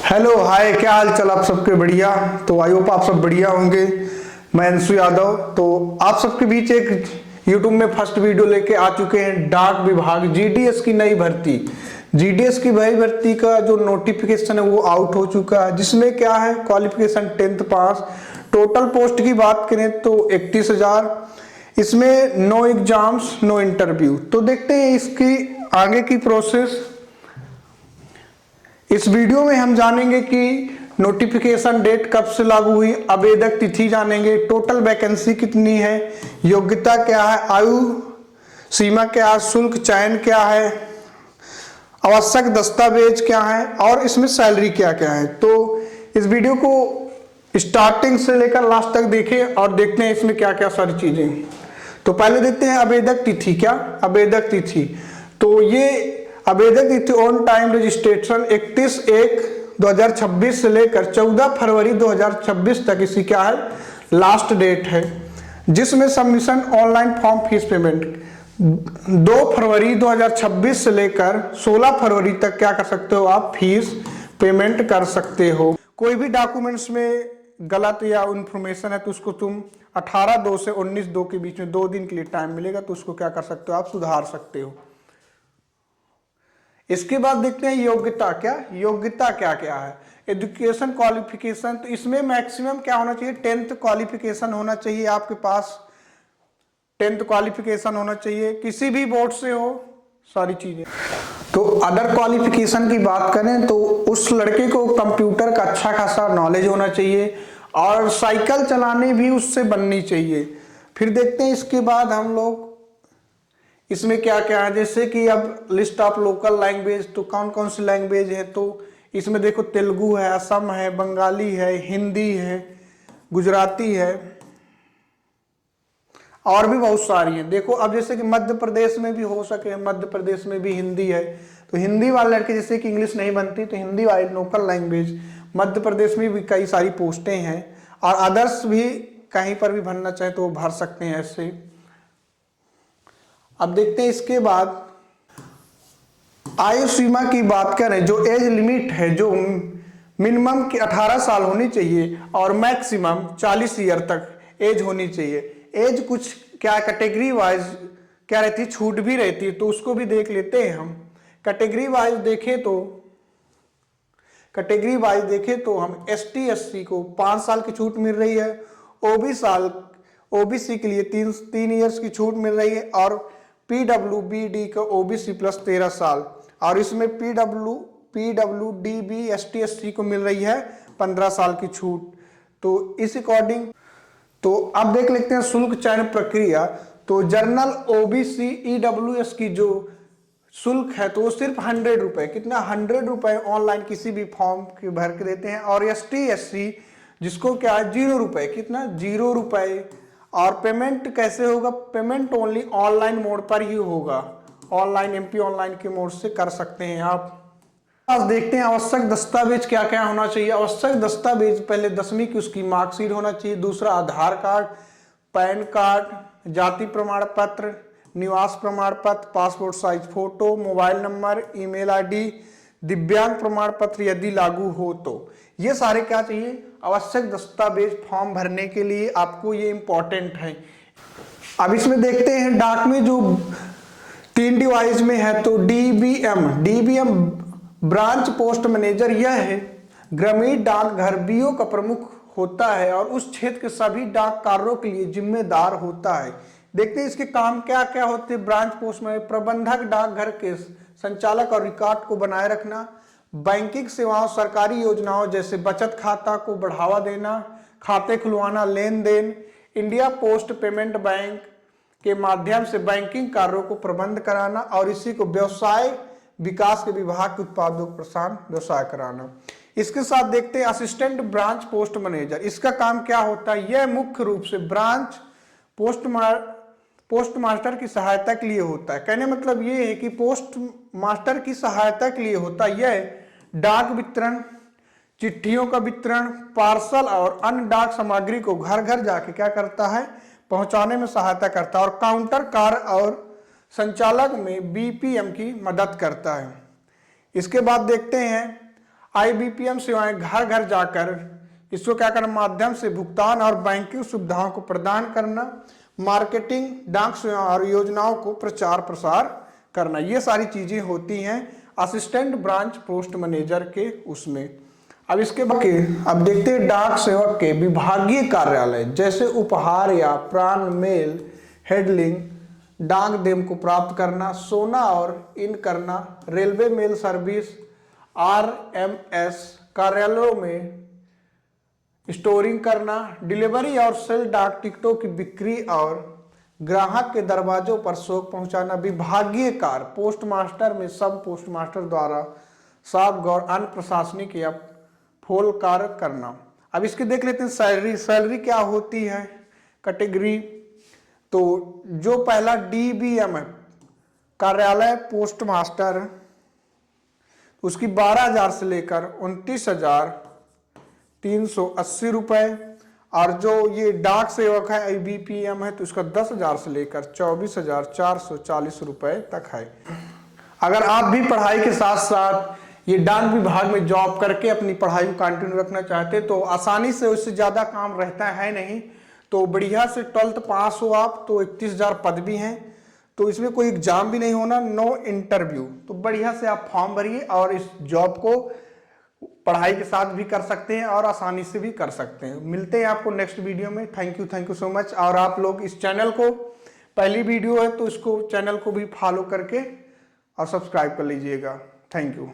Hello hi, क्या हाल चाल आप सबके? बढ़िया। तो आई होप आप सब बढ़िया होंगे। मैं अंशु यादव, तो आप सबके बीच एक यूट्यूब में फर्स्ट वीडियो लेके आ चुके हैं। डाक विभाग जीडीएस की नई भर्ती, जीडीएस की नई भर्ती का जो नोटिफिकेशन है वो आउट हो चुका है, जिसमें क्या है क्वालिफिकेशन 10th पास। टोटल पोस्ट की बात करें तो 31,000। इसमें नो एग्जाम्स नो इंटरव्यू। तो देखते हैं इसकी आगे की प्रोसेस। इस वीडियो में हम जानेंगे कि नोटिफिकेशन डेट कब से लागू हुई, आवेदक तिथि जानेंगे, टोटल वैकेंसी कितनी है, योग्यता क्या है, आयु सीमा क्या है, शुल्क चयन क्या है, आवश्यक दस्तावेज क्या है और इसमें सैलरी क्या क्या है। तो इस वीडियो को स्टार्टिंग से लेकर लास्ट तक देखें और देखते हैं इसमें क्या क्या सारी चीजें। तो पहले देखते हैं आवेदक तिथि। क्या आवेदक तिथि? तो ये आवेदक तिथि ऑन टाइम रजिस्ट्रेशन 31/1/2026 से लेकर 14 फरवरी 2026 तक इसकी क्या है लास्ट डेट है, जिसमें submission online form fees payment 2 फरवरी 2026 से लेकर 16 फरवरी तक क्या कर सकते हो आप फीस पेमेंट कर सकते हो। कोई भी डॉक्यूमेंट्स में गलत या इंफॉर्मेशन है तो उसको तुम 18/2 से 19/2 के बीच में 2 दिन के लिए टाइम मिलेगा, तो उसको क्या कर सकते हो आप सुधार सकते हो। इसके बाद देखते हैं योग्यता। योग्यता क्या क्या है, एजुकेशन क्वालिफिकेशन। तो इसमें मैक्सिमम क्या होना चाहिए, 10th क्वालिफिकेशन होना चाहिए आपके पास। 10th क्वालिफिकेशन होना चाहिए, किसी भी बोर्ड से हो, सारी चीजें। तो अदर क्वालिफिकेशन की बात करें तो उस लड़के को कंप्यूटर का अच्छा खासा नॉलेज होना चाहिए और साइकिल चलाने भी उससे बननी चाहिए। फिर देखते हैं इसके बाद हम लोग इसमें क्या क्या है, जैसे कि अब लिस्ट ऑफ लोकल लैंग्वेज। तो कौन कौन सी लैंग्वेज है, तो इसमें देखो तेलुगु है, असम है, बंगाली है, हिंदी है, गुजराती है और भी बहुत सारी हैं। देखो अब जैसे कि मध्य प्रदेश में भी हो सके, मध्य प्रदेश में भी हिंदी है, तो हिंदी वाले लड़के जैसे कि इंग्लिश नहीं बनती तो हिंदी वाली लोकल लैंग्वेज। मध्य प्रदेश में भी कई सारी पोस्टें हैं और अदर्स भी कहीं पर भी भरना चाहे तो वो भर सकते हैं ऐसे। अब देखते हैं इसके बाद आयु सीमा की बात करें, जो एज लिमिट है, जो मिनिमम की 18 साल होनी चाहिए और मैक्सिमम 40 ईयर तक एज होनी चाहिए। एज कुछ क्या कैटेगरी वाइज क्या रहती है, छूट भी रहती है, तो उसको भी देख लेते हैं हम। कैटेगरी वाइज देखें तो हम ST SC को 5 साल की छूट मिल रही है, ओबीसी के लिए 3 ईयर्स की छूट मिल रही है और PWBD का OBC प्लस 13 साल, और इसमें PWDB ST SC को मिल रही है 15 साल की छूट। तो इस अकॉर्डिंग तो अब देख लेते हैं शुल्क चयन प्रक्रिया। तो जनरल OBC EWS की जो शुल्क है तो वो सिर्फ 100 रुपए, कितना 100 रुपए ऑनलाइन किसी भी फॉर्म के भर के देते हैं, और ST SC जिसको क्या है 0 रुपए, कितना 0 रुपए। और पेमेंट कैसे होगा, पेमेंट ओनली ऑनलाइन मोड पर ही होगा, ऑनलाइन MP ऑनलाइन के मोड से कर सकते हैं आप। आज देखते हैं आवश्यक दस्तावेज क्या क्या होना चाहिए। आवश्यक दस्तावेज पहले 10वीं की उसकी मार्कशीट होना चाहिए, दूसरा आधार कार्ड, पैन कार्ड, जाति प्रमाण पत्र, निवास प्रमाण पत्र, passport size photo, mobile number, email ID, दिव्यांग प्रमाण पत्र यदि लागू हो तो। ये सारे क्या चाहिए आवश्यक दस्तावेज फॉर्म भरने के लिए, आपको ये इंपॉर्टेंट है। अब इसमें देखते हैं डाक में जो 3 डिवाइस में है, तो DBM ब्रांच पोस्ट मैनेजर, यह है ग्रामीण डाकघर BO का प्रमुख होता है और उस क्षेत्र के सभी डाक कार्यों के लिए जिम्मेदार होता है। देखते हैं इसके काम क्या क्या होते हैं। ब्रांच पोस्ट मैनेजर प्रबंधक डाकघर के संचालक और रिकॉर्ड को बनाए रखना, बैंकिंग सेवाओं सरकारी योजनाओं जैसे बचत खाता को बढ़ावा देना, खाते खुलवाना, लेन देन, इंडिया पोस्ट पेमेंट बैंक के माध्यम से बैंकिंग कार्यों को प्रबंध कराना और इसी को व्यवसाय विकास के विभाग के उत्पादों को प्रसारण व्यवसाय कराना। इसके साथ देखते हैं असिस्टेंट ब्रांच पोस्ट मैनेजर, इसका काम क्या होता है। यह मुख्य रूप से ब्रांच पोस्ट मास्टर की सहायता के लिए होता है। कहने मतलब ये है कि पोस्ट मास्टर की सहायता के लिए होता है। यह डाक वितरण, चिट्ठियों का वितरण, पार्सल और अन्य डाक सामग्री को घर घर जाके क्या करता है पहुंचाने में सहायता करता है और काउंटर कार्य और संचालक में BPM की मदद करता है। इसके बाद देखते हैं IBPM सेवाएं घर घर जाकर इसको क्या करना, माध्यम से भुगतान और बैंकिंग सुविधाओं को प्रदान करना, मार्केटिंग, डाक सेवा और योजनाओं को प्रचार प्रसार करना, ये सारी चीजें होती हैं असिस्टेंट ब्रांच पोस्ट मैनेजर के उसमें। अब इसके बाद अब देखते हैं डाक सेवक के विभागीय कार्यालय, जैसे उपहार या प्राण मेल हैंडलिंग, डाक डेम को प्राप्त करना, सोना और इन करना, रेलवे मेल सर्विस, RMS कार्यालयों में स्टोरिंग करना, डिलीवरी और सेल डाक टिकटों की बिक्री और ग्राहक के दरवाजों पर सोक पहुंचाना, विभागीय कार्य पोस्ट मास्टर में सब पोस्ट मास्टर द्वारा साफ गौर अन्य प्रशासनिक या फोल कार्य करना। अब इसके देख लेते हैं सैलरी। सैलरी क्या होती है कैटेगरी, तो जो पहला DBM है कार्यालय पोस्ट मास्टर, उसकी 12,000 से लेकर 29,380 रुपए, और जो ये डाक सेवक है IBPM है तो उसका 10,000 से लेकर 24,440 रुपए तक है। अगर आप भी पढ़ाई के साथ साथ ये डाक विभाग में जॉब करके अपनी पढ़ाई को कंटिन्यू रखना चाहते तो आसानी से, उससे ज़्यादा काम रहता है नहीं, तो बढ़िया से 12th पास हो आप तो 31,000 पद भी हैं, तो इसमें कोई एग्जाम भी नहीं होना, नो इंटरव्यू, तो बढ़िया से आप फॉर्म भरिए और इस जॉब को पढ़ाई के साथ भी कर सकते हैं और आसानी से भी कर सकते हैं। मिलते हैं आपको नेक्स्ट वीडियो में। Thank you so much. और आप लोग इस चैनल को, पहली वीडियो है तो इसको चैनल को भी फॉलो करके और सब्सक्राइब कर लीजिएगा। Thank you.